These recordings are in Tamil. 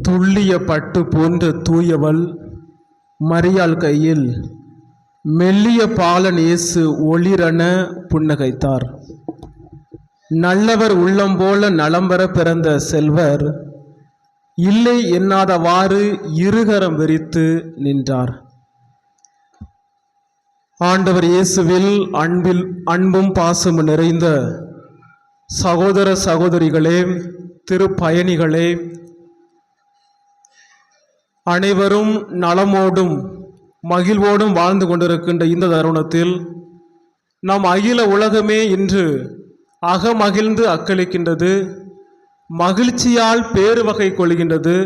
துள்ளிய பட்டு போன்ற தூயவள் மரியாள் கையில் மெல்லிய பாலன் இயேசு ஒளிரென புன்னகைத்தார். நல்லவர் உள்ளம் போல நலம் பெற பிறந்த செல்வர் இல்லை எண்ணாதவாறு இருகரம் விரித்து நின்றார். ஆண்டவர் இயேசுவில் அன்பும் பாசமும் நிறைந்த சகோதர சகோதரிகளே, திருப்பயணிகளே, அனைவரும் நலமோடும் மகிழ்வோடும் வாழ்ந்து கொண்டிருக்கின்ற இந்த தருணத்தில் நம் அகில உலகமே இன்று அகமகிழ்ந்து அக்களிக்கின்றது, மகிழ்ச்சியால் பேறு வகை கொள்கின்றது.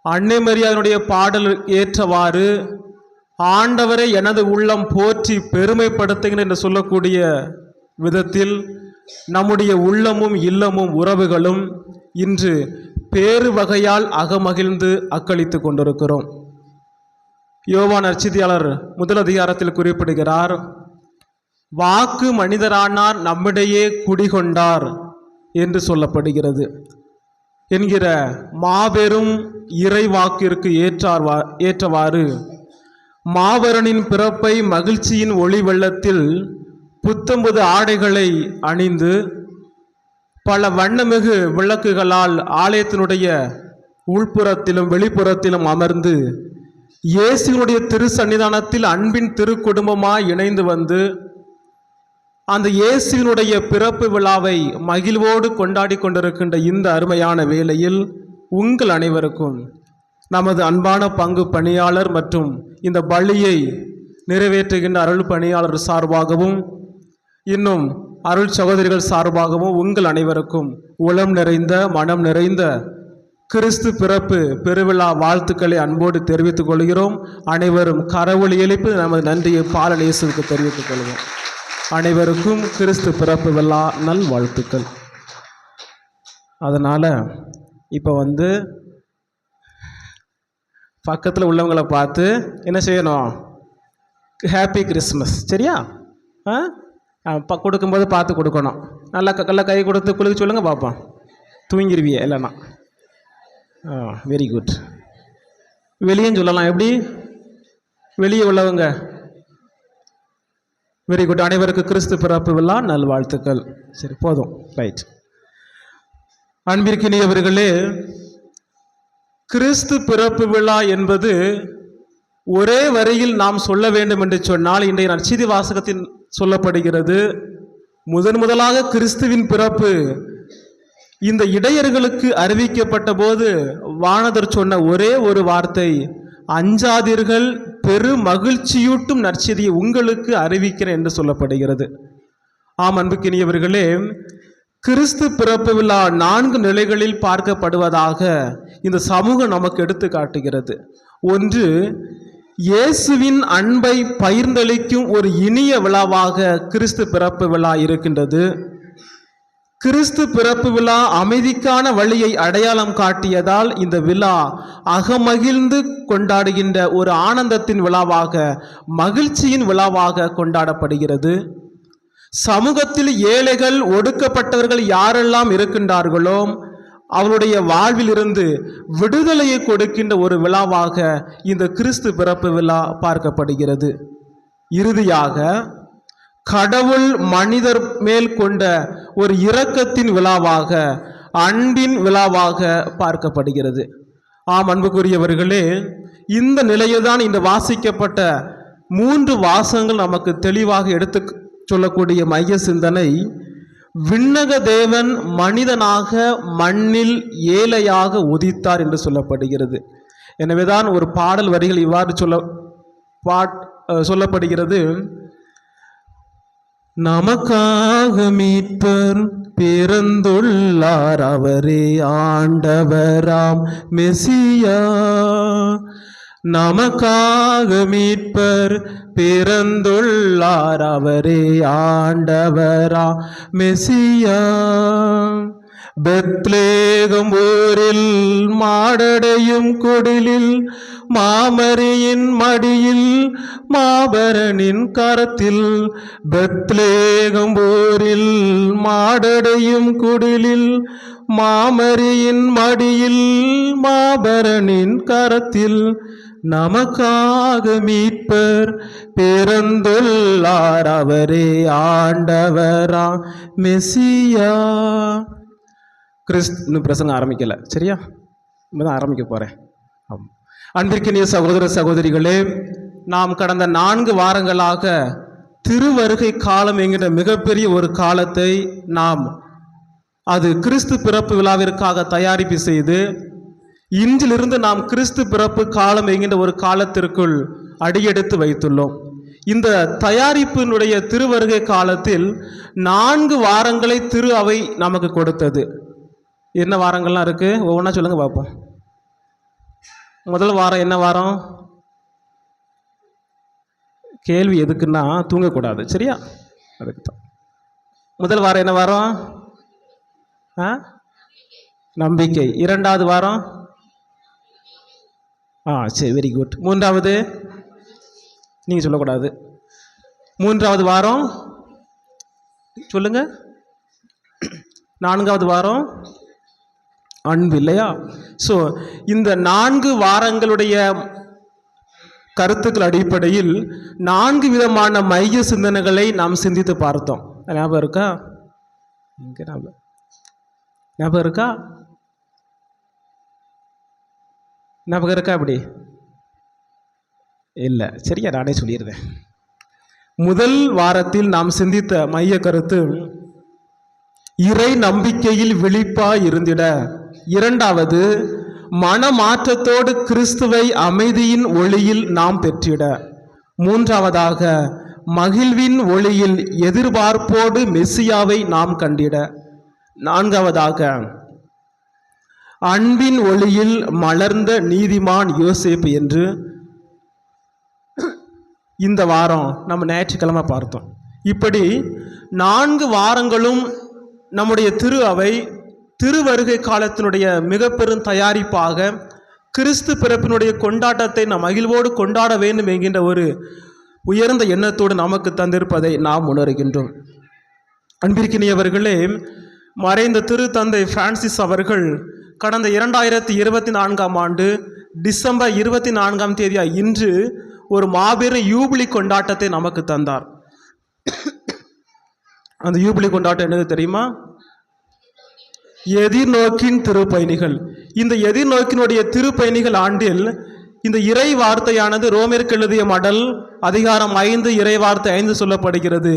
அன்னை மரியாதையுடைய பாடல் ஏற்றவாறு ஆண்டவரை எனது உள்ளம் போற்றி பெருமைப்படுத்துகின்ற என்று சொல்லக்கூடிய விதத்தில் நம்முடைய உள்ளமும் இல்லமும் உறவுகளும் இன்று பேறு வகையால் அகமகிழ்ந்து அக்களித்து கொண்டிருக்கிறோம். யோவான் நற்செய்தியாளர் முதல் அதிகாரத்தில் குறிப்பிடுகிறார், வாக்கு மனிதரானார், நம்மிடையே குடிகொண்டார் என்று சொல்லப்படுகிறது என்கிற மாபெரும் இறை வாக்கிற்கு ஏற்றவாறு மாபரனின் பிறப்பை மகிழ்ச்சியின் ஒளி வெள்ளத்தில் புத்தம்புது ஆடைகளை அணிந்து பல வண்ணமிகு விளக்குகளால் ஆலயத்தினுடைய உள்புறத்திலும் வெளிப்புறத்திலும் அமர்ந்து இயேசுவினுடைய திரு சன்னிதானத்தில் அன்பின் திருக்குடும்பமாய் இணைந்து வந்து அந்த இயேசுவினுடைய பிறப்பு விழாவை மகிழ்வோடு கொண்டாடி கொண்டிருக்கின்ற இந்த அருமையான வேளையில் உங்கள் அனைவருக்கும் நமது அன்பான பங்கு பணியாளர் மற்றும் இந்த பலியை நிறைவேற்றுகின்ற அருள் பணியாளர் சார்பாகவும் இன்னும் அருள் சகோதரிகள் சார்பாகவும் உங்கள் அனைவருக்கும் உளம் நிறைந்த மனம் நிறைந்த கிறிஸ்து பிறப்பு பெருவிழா வாழ்த்துக்களை அன்போடு தெரிவித்துக் கொள்கிறோம். அனைவரும் கரவொலி எழுப்பி நமது நன்றியை பாலன் இயேசுவுக்கு தெரிவித்துக் கொள்வோம். அனைவருக்கும் கிறிஸ்து பிறப்பு விழா நல் வாழ்த்துக்கள். அதனால் இப்போ பக்கத்தில் உள்ளவங்களை பார்த்து என்ன செய்யணும், ஹாப்பி கிறிஸ்மஸ், சரியா? கொடுக்கும்போது பார்த்து கொடுக்கணும். நல்லா கை கொடுத்து குளிக்க சொல்லுங்கள் பார்ப்போம். தூங்கிடுவியே இல்லைன்னா. Very good. வெளியும் சொல்லலாம். எப்படி? வெளியே உள்ளவங்க வெரி குட். அனைவருக்கு கிறிஸ்து பிறப்பு விழா நல்வாழ்த்துக்கள். சரி, போதும், ரைட். அன்பிற்கினியவர்களே, கிறிஸ்து பிறப்பு விழா என்பது ஒரே வரியில் நாம் சொல்ல வேண்டும் என்று சொன்னால் இன்றைய நற்செய்தி வாசகத்தில் சொல்லப்படுகிறது, முதலாக கிறிஸ்துவின் பிறப்பு இந்த இடையர்களுக்கு அறிவிக்கப்பட்ட போது வானதர் சொன்ன ஒரே ஒரு வார்த்தை, அஞ்சாதீர்கள், பெரு மகிழ்ச்சியூட்டும் நற்செய்தியை உங்களுக்கு அறிவிக்கிறேன் என்று சொல்லப்படுகிறது. ஆம் அன்புக்கினியவர்களே, கிறிஸ்து பிறப்பு விழா 4 நிலைகளில் பார்க்கப்படுவதாக இந்த சமூகம் நமக்கு எடுத்து காட்டுகிறது. ஒன்று, இயேசுவின் அன்பை பகிர்ந்தளிக்கும் ஒரு இனிய விழாவாக கிறிஸ்து பிறப்பு விழா இருக்கின்றது. கிறிஸ்து பிறப்பு விழா அமைதிக்கான வழியை அடையாளம் காட்டியதால் இந்த விழா அகமகிழ்ந்து கொண்டாடுகின்ற ஒரு ஆனந்தத்தின் விழாவாக, மகிழ்ச்சியின் விழாவாக கொண்டாடப்படுகிறது. சமூகத்தில் ஏழைகள், ஒடுக்கப்பட்டவர்கள் யாரெல்லாம் இருக்கின்றார்களோ அவருடைய வாழ்வில் இருந்து விடுதலையை கொடுக்கின்ற ஒரு விழாவாக இந்த கிறிஸ்து பிறப்பு விழா பார்க்கப்படுகிறது. இறுதியாக கடவுள் மனிதர் மேல் கொண்ட ஒரு இரக்கத்தின் விழாவாக, அன்பின் விழாவாக பார்க்கப்படுகிறது. ஆம் அன்புக்குரியவர்களே, இந்த நிலையில்தான் இந்த வாசிக்கப்பட்ட 3 வாசகங்கள் நமக்கு தெளிவாக எடுத்து சொல்லக்கூடிய மைய சிந்தனை, விண்ணக தேவன் மனிதனாக மண்ணில் ஏழையாக உதித்தார் என்று சொல்லப்படுகிறது. எனவேதான் ஒரு பாடல் வரிகள் இவ்வாறு சொல்லப்படுகிறது, நமக்காக மீட்பர் பிறந்துள்ளார், அவரே ஆண்டவராம் மெசியா. நமக்காக மீட்பர் பிறந்துள்ளார், அவரே ஆண்டவரா மெசியா. பெத்லேகம் ஊரில் மாடடையும் குடிலில், மாமரியின் மடியில் மாபரனின் கரத்தில். பெத்லேகம் ஊரில் மாடடையும் குடிலில், மாமரியின் மடியில் மாபரனின் கரத்தில் நமக்காக மீட்பர் பிறந்துள்ளார், அவரே ஆண்டவரா மெசியா. இன்னும் பிரசங்கம் ஆரம்பிக்கல, சரியா? தான் ஆரம்பிக்க போறேன். அன்பிற்கினிய சகோதர சகோதரிகளே, நாம் கடந்த 4 வாரங்களாக திருவருகை காலம் என்கிற மிகப்பெரிய ஒரு காலத்தை நாம் அது கிறிஸ்து பிறப்பு விழாவிற்காக தயாரிப்பு செய்து இன்றிலிருந்து நாம் கிறிஸ்து பிறப்பு காலம் என்கின்ற ஒரு காலத்திற்குள் அடியெடுத்து வைத்துள்ளோம். இந்த தயாரிப்பினுடைய திருவருகை காலத்தில் 4 வாரங்களை திரு அவை நமக்கு கொடுத்தது. என்ன வாரங்கள்லாம் இருக்கு? ஒவ்வொன்றா சொல்லுங்க பார்ப்போம். முதல் வாரம் என்ன வாரம்? கேள்வி எதுக்குன்னா தூங்கக்கூடாது, சரியா? அதுக்கு தான். முதல் வாரம் என்ன வாரம்? நம்பிக்கை. 2வது வாரம் சரி, வெரி குட். 3வது நீங்கள் சொல்லக்கூடாது. 3வது வாரம் சொல்லுங்க. 4வது வாரம் அன்பு, இல்லையா? ஸோ இந்த 4 வாரங்களுடைய கருத்துக்கள் அடிப்படையில் 4 விதமான மைய சிந்தனைகளை நாம் சிந்தித்து பார்த்தோம். ஞாபகம் இருக்கா? ஞாபகம் இருக்கா? ஞாபகம் இருக்கா? அப்படி இல்லை, சரியா? நானே சொல்லிடுறேன். முதல் வாரத்தில் நாம் சிந்தித்த மைய கருத்து இறை நம்பிக்கையில் விழிப்பாய் இருந்திட. 2வது மனமாற்றத்தோடு கிறிஸ்துவை அமைதியின் ஒளியில் நாம் பெற்றிட. 3வதாக மகிழ்வின் ஒளியில் எதிர்பார்ப்போடு மெசியாவை நாம் கண்டிட. 4வதாக அன்பின் ஒளியில் மலர்ந்த நீதிமான் யோசேப்பு என்று இந்த வாரம் நம்ம ஞாயிற்றுக்கிழமை பார்த்தோம். இப்படி 4 வாரங்களும் நம்முடைய திரு அவை திருவருகை காலத்தினுடைய மிக பெரும் தயாரிப்பாக கிறிஸ்து பிறப்பினுடைய கொண்டாட்டத்தை நாம் மகிழ்வோடு கொண்டாட வேண்டும் என்கின்ற ஒரு உயர்ந்த எண்ணத்தோடு நமக்கு தந்திருப்பதை நாம் உணர்கின்றோம். அன்பிற்கினியவர்களே, மறைந்த திரு தந்தை பிரான்சிஸ் அவர்கள் கடந்த 2024ஆம் ஆண்டு டிசம்பர் 24ஆம் தேதி இன்று ஒரு மாபெரும் யூபிலி கொண்டாட்டத்தை நமக்கு தந்தார். அந்த யூபிலி கொண்டாட்டம் என்னது தெரியுமா? எதிர்நோக்கின் திருப்பயணிகள். இந்த எதிர்நோக்கினுடைய திருப்பயணிகள் ஆண்டில் இந்த இறை வார்த்தையானது ரோமருக்கு எழுதிய மடல் அதிகாரம் 5 இறை வார்த்தை 5 சொல்லப்படுகிறது.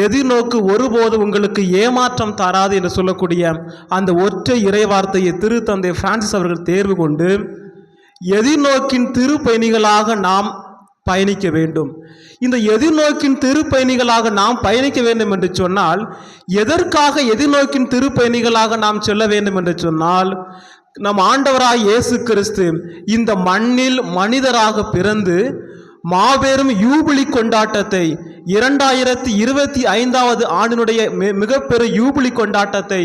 எதிர்நோக்கு ஒருபோது உங்களுக்கு ஏமாற்றம் தராது என்று சொல்லக்கூடிய அந்த ஒற்றை இறை வார்த்தையை திரு தந்தை பிரான்சிஸ் அவர்கள் தேர்வு கொண்டு எதிர்நோக்கின் திருப்பயணிகளாக நாம் பயணிக்க வேண்டும். இந்த எதிர்நோக்கின் திருப்பயணிகளாக நாம் பயணிக்க வேண்டும் என்று சொன்னால், எதற்காக எதிர்நோக்கின் திருப்பயணிகளாக நாம் செல்ல வேண்டும் என்று சொன்னால், நம் ஆண்டவராய் இயேசு கிறிஸ்து இந்த மண்ணில் மனிதராக பிறந்து மாபெரும் யூபிலி கொண்டாட்டத்தை 2025ஆவது ஆண்டினுடைய மிகப்பெரும் யூபிலி கொண்டாட்டத்தை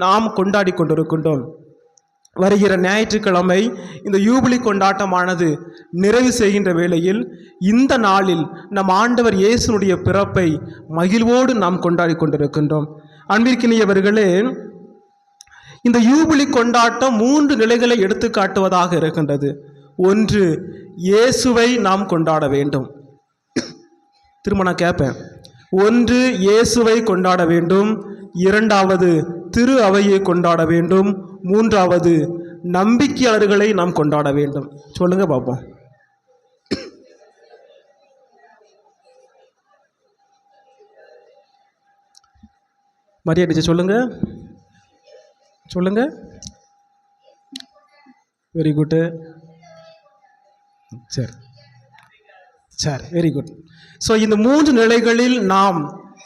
நாம் கொண்டாடி கொண்டிருக்கின்றோம். வருகிற ஞாயிற்றுக்கிழமை இந்த யூபிலி கொண்டாட்டமானது நிறைவு செய்கின்ற வேளையில் இந்த நாளில் நம் ஆண்டவர் இயேசுனுடைய பிறப்பை மகிழ்வோடு நாம் கொண்டாடி கொண்டிருக்கின்றோம். அன்பிற்கினியவர்களே, இந்த யூபிலி கொண்டாட்டம் 3 நிலைகளை எடுத்து காட்டுவதாக இருக்கின்றது. 1, இயேசுவை நாம் கொண்டாட வேண்டும். திரும்ப நான் கேட்பேன். 1, இயேசுவை கொண்டாட வேண்டும். 2வது திரு அவையை கொண்டாட வேண்டும். 3வது நம்பிக்கையாளர்களை நாம் கொண்டாட வேண்டும். சொல்லுங்க பார்ப்போம். மரியா டீச்சர் சொல்லுங்க. சொல்லுங்க. Very good. சரி சரி, வெரி குட். ஸோ இந்த 3 நிலைகளில் நாம்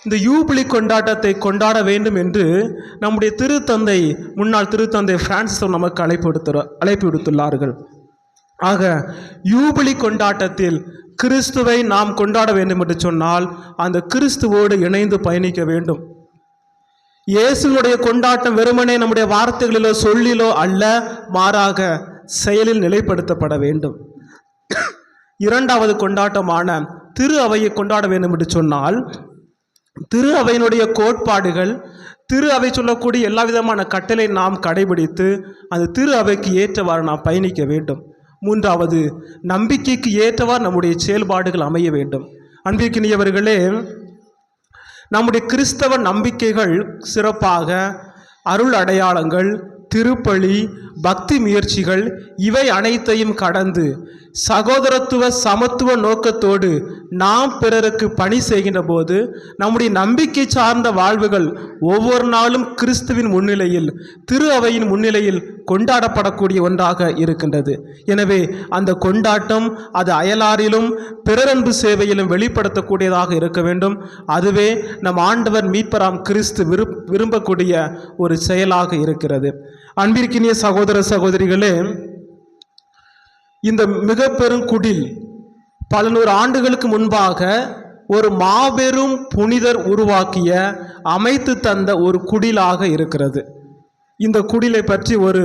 இந்த யூபிலி கொண்டாட்டத்தை கொண்டாட வேண்டும் என்று நம்முடைய திருத்தந்தை முன்னாள் திருத்தந்தை பிரான்சிஸ் நமக்கு அழைப்பு விடுத்துள்ளார்கள். ஆக யூபிலி கொண்டாட்டத்தில் கிறிஸ்துவை நாம் கொண்டாட வேண்டும் என்று சொன்னால் அந்த கிறிஸ்துவோடு இணைந்து பயணிக்க வேண்டும். இயேசுனுடைய கொண்டாட்டம் வெறுமனே நம்முடைய வார்த்தைகளிலோ சொல்லிலோ அல்ல, மாறாக செயலில் நிலைப்படுத்தப்பட வேண்டும். 2வது கொண்டாட்டமான திரு அவையை கொண்டாட வேண்டும் என்று சொன்னால் திரு அவையினுடைய கோட்பாடுகள், திரு அவை சொல்லக்கூடிய எல்லா விதமான கட்டளை நாம் கடைபிடித்து அந்த திரு அவைக்கு ஏற்றவாறு நாம் பயணிக்க வேண்டும். மூன்றாவது, நம்பிக்கைக்கு ஏற்றவாறு நம்முடைய செயல்பாடுகள் அமைய வேண்டும். அன்பிற்கினியவர்களே, நம்முடைய கிறிஸ்தவ நம்பிக்கைகள் சிறப்பாக அருள் அடையாளங்கள், திருப்பலி, பக்தி முயற்சிகள் இவை அனைத்தையும் கடந்து சகோதரத்துவ சமத்துவ நோக்கத்தோடு நாம் பிறருக்கு பணி செய்கின்ற போது நம்முடைய நம்பிக்கை சார்ந்த வாழ்வுகள் ஒவ்வொரு நாளும் கிறிஸ்துவின் முன்னிலையில், திரு அவையின் முன்னிலையில் கொண்டாடப்படக்கூடிய ஒன்றாக இருக்கின்றது. எனவே அந்த கொண்டாட்டம் அது அயலாரிலும் பிறரன்பு சேவையிலும் வெளிப்படுத்தக்கூடியதாக இருக்க வேண்டும். அதுவே நம் ஆண்டவர் மீட்பராம் கிறிஸ்து விரும்பக்கூடிய ஒரு செயலாக இருக்கிறது. அன்பிற்கினிய சகோதர சகோதரிகளே, இந்த மிக பெரும் குடில் பல நூறு ஆண்டுகளுக்கு முன்பாக ஒரு மாபெரும் புனிதர் உருவாக்கிய அமைத்து தந்த ஒரு குடிலாக இருக்கிறது. இந்த குடிலை பற்றி ஒரு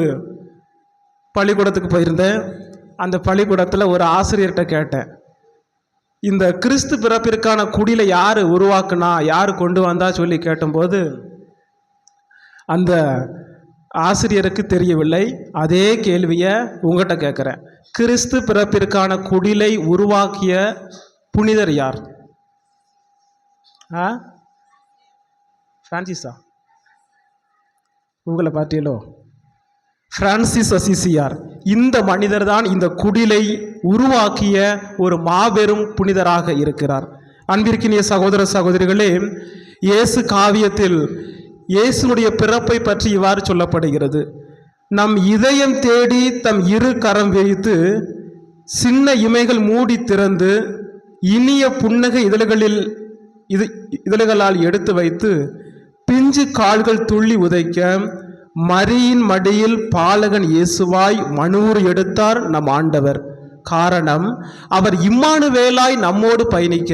பள்ளிக்கூடத்துக்கு போயிருந்தேன். அந்த பள்ளிக்கூடத்தில் ஒரு ஆசிரியர்கிட்ட கேட்டேன், இந்த கிறிஸ்து பிறப்பிற்கான குடிலை யார் உருவாக்குனா, யார் கொண்டு வந்தா சொல்லி கேட்டபோது அந்த ஆசிரியருக்கு தெரியவில்லை. அதே கேள்வியை உங்கள்கிட்ட கேட்குறேன், கிறிஸ்து பிறப்பிற்கான குடிலை உருவாக்கிய புனிதர் யார்? பிரான்சிஸா? உங்களை பார்த்தீங்களோ? பிரான்சிஸ் அசிசியார். இந்த மனிதர் தான் இந்த குடிலை உருவாக்கிய ஒரு மாபெரும் புனிதராக இருக்கிறார். அன்பிற்கினிய சகோதர சகோதரிகளே, இயேசு காவியத்தில் இயேசுனுடைய பிறப்பை பற்றி இவ்வாறு சொல்லப்படுகிறது. நம் இதயம் தேடி தம் இரு கரம் வைத்து சின்ன இமைகள் மூடி திறந்து இனிய புன்னகை இதழ்களால் எடுத்து வைத்து பிஞ்சு கால்கள் துள்ளி உதைக்க மரியின் மடியில் பாலகன் இயேசுவாய் மனூறு எடுத்தார் நம் ஆண்டவர். காரணம், அவர் இம்மானுவேலாய் நம்மோடு பயணிக்க,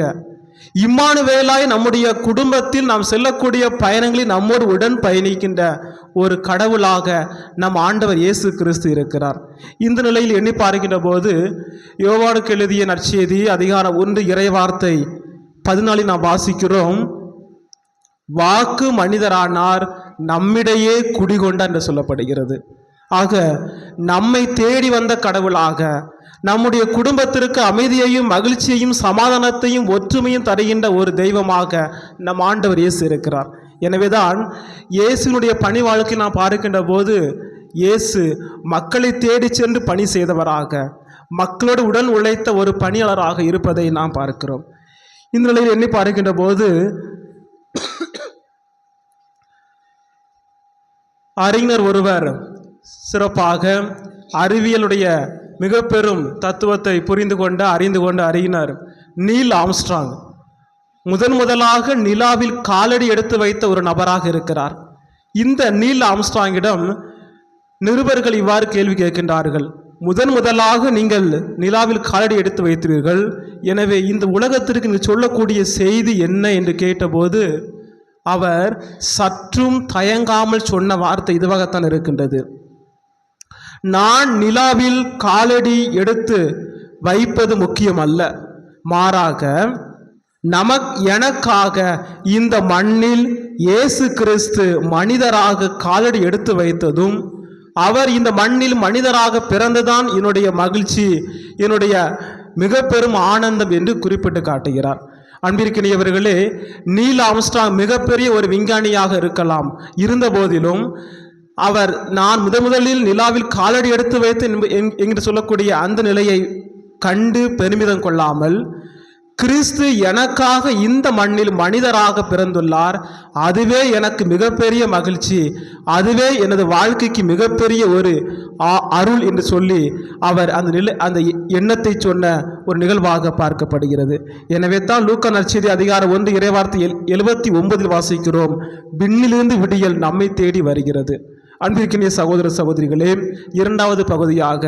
இம்மானுவேலாய் நம்முடைய குடும்பத்தில் நாம் செல்லக்கூடிய பயணங்களில் நம்மோடு உடன் பயணிக்கின்ற ஒரு கடவுளாக நம் ஆண்டவர் இயேசு கிறிஸ்து இருக்கிறார். இந்த நிலையில் எண்ணி பார்க்கின்ற போது யோவானுக்கு எழுதிய நற்செய்தி அதிகாரம் 1 இறைவார்த்தை 14 நாம் வாசிக்கிறோம், வாக்கு மனிதரானார், நம்மிடையே குடிகொண்டார் என்று சொல்லப்படுகிறது. ஆக நம்மை தேடி வந்த கடவுளாக, நம்முடைய குடும்பத்திற்கு அமைதியையும் மகிழ்ச்சியையும் சமாதானத்தையும் ஒற்றுமையும் தருகின்ற ஒரு தெய்வமாக நம் ஆண்டவர் இயேசு இருக்கிறார். எனவேதான் இயேசுனுடைய பணி வாழ்க்கை நாம் பார்க்கின்ற போது இயேசு மக்களை தேடி சென்று பணி செய்தவராக, மக்களோடு உடன் உழைத்த ஒரு பணியாளராக இருப்பதை நாம் பார்க்கிறோம். இந்த நிலையில் எண்ணி பார்க்கின்ற போது அறிஞர் ஒருவர் சிறப்பாக அறிவியலுடைய மிக பெரும் தத்துவத்தை புரிந்து கொண்ட அறிந்து கொண்ட அறிஞர் நீல் ஆம்ஸ்ட்ராங் முதலாக நிலாவில் காலடி எடுத்து வைத்த ஒரு நபராக இருக்கிறார். இந்த நீல் ஆம்ஸ்ட்ராங்கிடம் நிருபர்கள் இவ்வாறு கேள்வி கேட்கின்றார்கள், முதலாக நீங்கள் நிலாவில் காலடி எடுத்து வைத்தீர்கள், எனவே இந்த உலகத்திற்கு நீங்கள் சொல்லக்கூடிய செய்தி என்ன என்று கேட்டபோது அவர் சற்றும் தயங்காமல் சொன்ன வார்த்தை இதுவாகத்தான் இருக்கின்றது, நான் நிலாவில் காலடி எடுத்து வைப்பது முக்கியம் அல்ல, மாறாக எனக்காக இந்த மண்ணில் இயேசு கிறிஸ்து மனிதராக காலடி எடுத்து வைத்ததும், அவர் இந்த மண்ணில் மனிதராக பிறந்துதான் என்னுடைய மகிழ்ச்சி, என்னுடைய மிக பெரும் ஆனந்தம் என்று குறிப்பிட்டு காட்டுகிறார். அன்பிற்கினியவர்களே, நீல் ஆம்ஸ்ட்ராங் மிகப்பெரிய ஒரு விஞ்ஞானியாக இருக்கலாம், இருந்த போதிலும் அவர் நான் முதலில் நிலாவில் காலடி எடுத்து வைத்து என்று சொல்லக்கூடிய அந்த நிலையை கண்டு பெருமிதம் கொள்ளாமல், கிறிஸ்து எனக்காக இந்த மண்ணில் மனிதராக பிறந்துள்ளார், அதுவே எனக்கு மிகப்பெரிய மகிழ்ச்சி, அதுவே எனது வாழ்க்கைக்கு மிகப்பெரிய ஒரு அருள் என்று சொல்லி அவர் அந்த எண்ணத்தை சொன்ன ஒரு நிகழ்வாக பார்க்கப்படுகிறது. எனவே தான் லூக்கா நற்செய்தி அதிகாரம் 1 இறைவார்த்தை 79 வாசிக்கிறோம், விண்ணிலிருந்து விடியல் நம்மை தேடி வருகிறது. அன்பிற்கினிய சகோதர சகோதரிகளே, இரண்டாவது பகுதியாக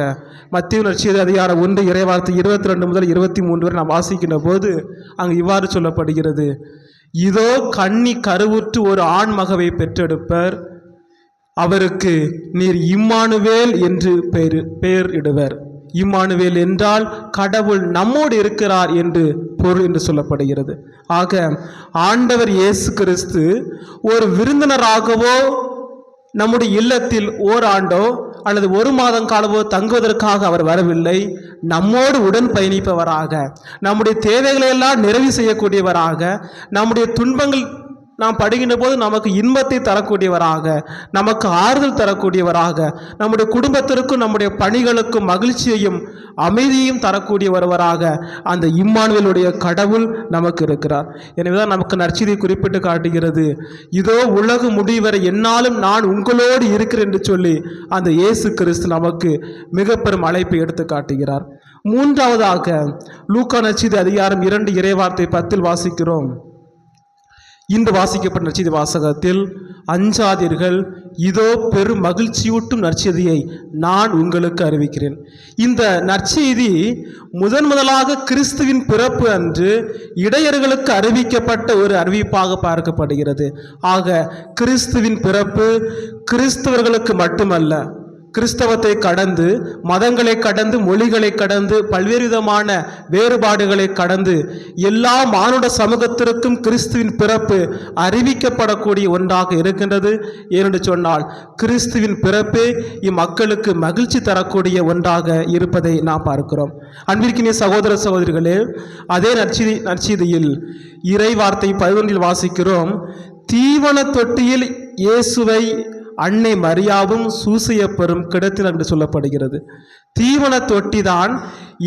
மத்தேயு நற்செய்தி அதிகாரம் 1 இறைவார்த்தை 22 முதல் 23 வரை நாம் வாசிக்கின்ற போது அங்கு இவ்வாறு சொல்லப்படுகிறது, இதோ கன்னி கருவுற்று ஒரு ஆண் மகவை பெற்றெடுப்பர், அவருக்கு நீர் இம்மானுவேல் என்று பெயர் இடுவர். இம்மானுவேல் என்றால் கடவுள் நம்மோடு இருக்கிறார் என்று பொருள் என்று சொல்லப்படுகிறது. ஆக ஆண்டவர் இயேசு கிறிஸ்து ஒரு விருந்தினராகவோ நம்முடைய இல்லத்தில் ஓராண்டோ அல்லது ஒரு மாதம் காலமோ தங்குவதற்காக அவர் வரவில்லை. நம்மோடு உடன் பயணிப்பவராக, நம்முடைய தேவைகளை எல்லாம் நிறைவு செய்யக்கூடியவராக, நம்முடைய துன்பங்கள் நாம் படுகின்ற போது நமக்கு இன்பத்தை தரக்கூடியவராக, நமக்கு ஆறுதல் தரக்கூடியவராக, நம்முடைய குடும்பத்திற்கும் நம்முடைய பணிகளுக்கும் மகிழ்ச்சியையும் அமைதியையும் தரக்கூடிய ஒருவராக அந்த இம்மானுவேலுடைய கடவுள் நமக்கு இருக்கிறார். எனவேதான் நமக்கு நற்செய்தி குறிப்பிட்டு காட்டுகிறது, இதோ உலகு முடிவரை என்னாலும் நான் உங்களோடு இருக்கிறேன் என்று சொல்லி அந்த இயேசு கிறிஸ்து நமக்கு மிக பெரும் அழைப்பை எடுத்து காட்டுகிறார். மூன்றாவதாக லூக்கா நற்செய்தி அதிகாரம் 2 இறைவார்த்தை 10 வாசிக்கிறோம். இன்று வாசிக்கப்பட்ட நற்செய்தி வாசகத்தில், அஞ்சாதீர்கள், இதோ பெரும் மகிழ்ச்சியூட்டும் நற்செய்தியை நான் உங்களுக்கு அறிவிக்கிறேன். இந்த நற்செய்தி முதலாக கிறிஸ்துவின் பிறப்பு அன்று இடையர்களுக்கு அறிவிக்கப்பட்ட ஒரு அறிவிப்பாக பார்க்கப்படுகிறது. ஆக கிறிஸ்துவின் பிறப்பு கிறிஸ்தவர்களுக்கு மட்டுமல்ல, கிறிஸ்தவத்தை கடந்து, மதங்களை கடந்து, மொழிகளை கடந்து, பல்வேறு விதமான வேறுபாடுகளை கடந்து எல்லா மானுட சமூகத்திற்கும் கிறிஸ்துவின் பிறப்பு அறிவிக்கப்படக்கூடிய ஒன்றாக இருக்கின்றது. ஏனென்று சொன்னால் கிறிஸ்துவின் பிறப்பே இம்மக்களுக்கு மகிழ்ச்சி தரக்கூடிய ஒன்றாக இருப்பதை நாம் பார்க்கிறோம். அன்பிற்கினிய சகோதர சகோதரிகளே, அதே நற்செய்தியில் இறை வார்த்தை 11 வாசிக்கிறோம். தீவன தொட்டியில் இயேசுவை அன்னை மரியாவும் சூசையப்பரும் கிடத்தினர் என்று சொல்லப்படுகிறது. தீவன தொட்டி தான்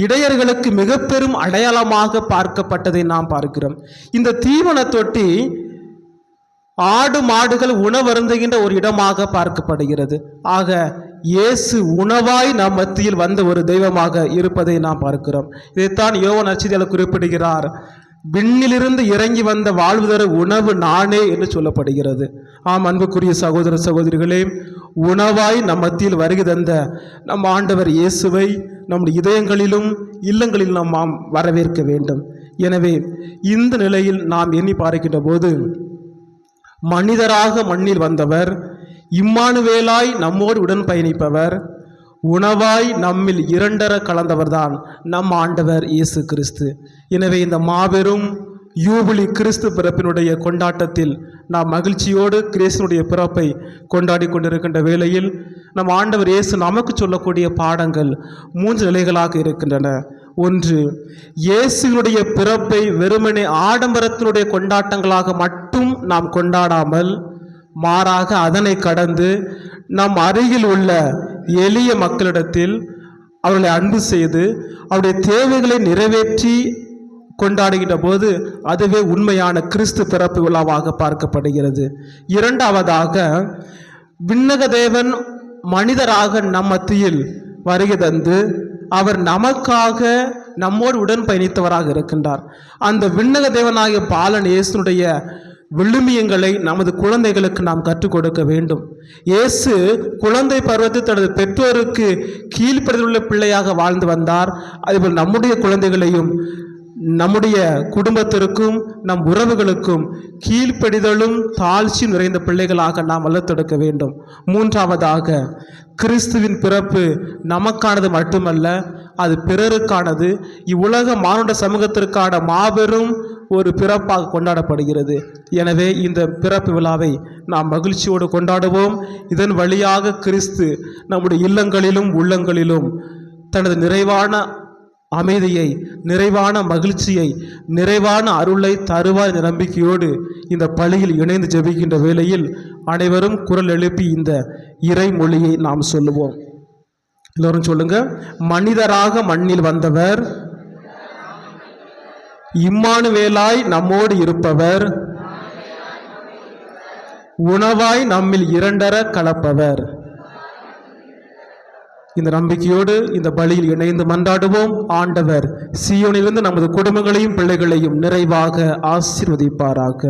இடையர்களுக்கு மிக பெரும் அடையாளமாக பார்க்கப்பட்டதை நாம் பார்க்கிறோம். இந்த தீவன தொட்டி ஆடு மாடுகள் உணவருந்துகின்ற ஒரு இடமாக பார்க்கப்படுகிறது. ஆக இயேசு உணவாய் நம் மத்தியில் வந்த ஒரு தெய்வமாக இருப்பதை நாம் பார்க்கிறோம். இதைத்தான் யோவான் நற்செய்தியாளர் குறிப்பிடுகிறார், விண்ணிலிருந்து இறங்கி வந்த வாழ்வு தர உணவு நானே என்று சொல்லப்படுகிறது. ஆம் அன்புக்குரிய சகோதர சகோதரிகளே, உணவாய் நம் மத்தியில் வருகை தந்த நம் ஆண்டவர் இயேசுவை நம்முடைய இதயங்களிலும் இல்லங்களிலும் நாம் வரவேற்க வேண்டும். எனவே இந்த நிலையில் நாம் எண்ணி பார்க்கின்ற போது, மனிதராக மண்ணில் வந்தவர், இம்மானுவேலாய் நம்மோடு உடன் பயணிப்பவர், உணவாய் நம்மில் இரண்டர கலந்தவர்தான் நம் ஆண்டவர் இயேசு கிறிஸ்து. எனவே இந்த மாபெரும் யூபிலி கிறிஸ்து பிறப்பினுடைய கொண்டாட்டத்தில் நாம் மகிழ்ச்சியோடு கிறிஸ்துனுடைய பிறப்பை கொண்டாடி கொண்டிருக்கின்ற வேளையில் நம் ஆண்டவர் இயேசு நமக்கு சொல்லக்கூடிய பாடங்கள் 3 நிலைகளாக இருக்கின்றன. ஒன்று, இயேசுனுடைய பிறப்பை வெறுமனே ஆடம்பரத்தினுடைய கொண்டாட்டங்களாக மட்டும் நாம் கொண்டாடாமல், மாறாக அதனை கடந்து நம் அருகில் உள்ள எளிய மக்களிடத்தில் அவர்களை அன்பு செய்து அவருடைய தேவைகளை நிறைவேற்றி கொண்டாடுகின்ற போது அதுவே உண்மையான கிறிஸ்து பிறப்பு விழாவாக பார்க்கப்படுகிறது. இரண்டாவதாக, விண்ணக தேவன் மனிதராக நம் மத்தியில் வருகை தந்து அவர் நமக்காக நம்மோடு உடன் பயணித்தவராக இருக்கின்றார். அந்த விண்ணக தேவனாகிய பாலன் இயேசுனுடைய விழுமியங்களை நமது குழந்தைகளுக்கு நாம் கற்றுக் கொடுக்க வேண்டும். இயேசு குழந்தை பருவத்தில் தனது பெற்றோருக்கு கீழ்ப்படிதலுள்ள பிள்ளையாக வாழ்ந்து வந்தார். அதுபோல் நம்முடைய குழந்தைகளையும் நம்முடைய குடும்பத்திற்கும் நம் உறவுகளுக்கும் கீழ்ப்படிதலும் தாழ்ச்சியும் நிறைந்த பிள்ளைகளாக நாம் வளர்த்தெடுக்க வேண்டும். மூன்றாவதாக, கிறிஸ்துவின் பிறப்பு நமக்கானது மட்டுமல்ல, அது பிறருக்கானது. இவ்வுலக மானுட சமூகத்திற்கான மாபெரும் ஒரு பிறப்பாக கொண்டாடப்படுகிறது. எனவே இந்த பிறப்பு விழாவை நாம் மகிழ்ச்சியோடு கொண்டாடுவோம். இதன் வழியாக கிறிஸ்து நம்முடைய இல்லங்களிலும் உள்ளங்களிலும் தனது நிறைவான அமைதியை, நிறைவான மகிழ்ச்சியை, நிறைவான அருளை தருவார் என்ற நம்பிக்கையோடு இந்த பலியில் இணைந்து ஜெபிக்கின்ற வேளையில் அனைவரும் குரல் எழுப்பி இந்த இறைமொழியை நாம் சொல்லுவோம். எல்லோரும் சொல்லுங்க. மனிதராக மண்ணில் வந்தவர், இம்மானுவேலாய் நம்மோடு இருப்பவர், உணவாய் நம்மில் இரண்டர கலப்பவர். இந்த நம்பிக்கையோடு இந்த பலியில் இணைந்து மன்றாடுவோம். ஆண்டவர் சீயோனிலிருந்து நமது குடும்பங்களையும் பிள்ளைகளையும் நிறைவாக ஆசீர்வதிப்பாராக.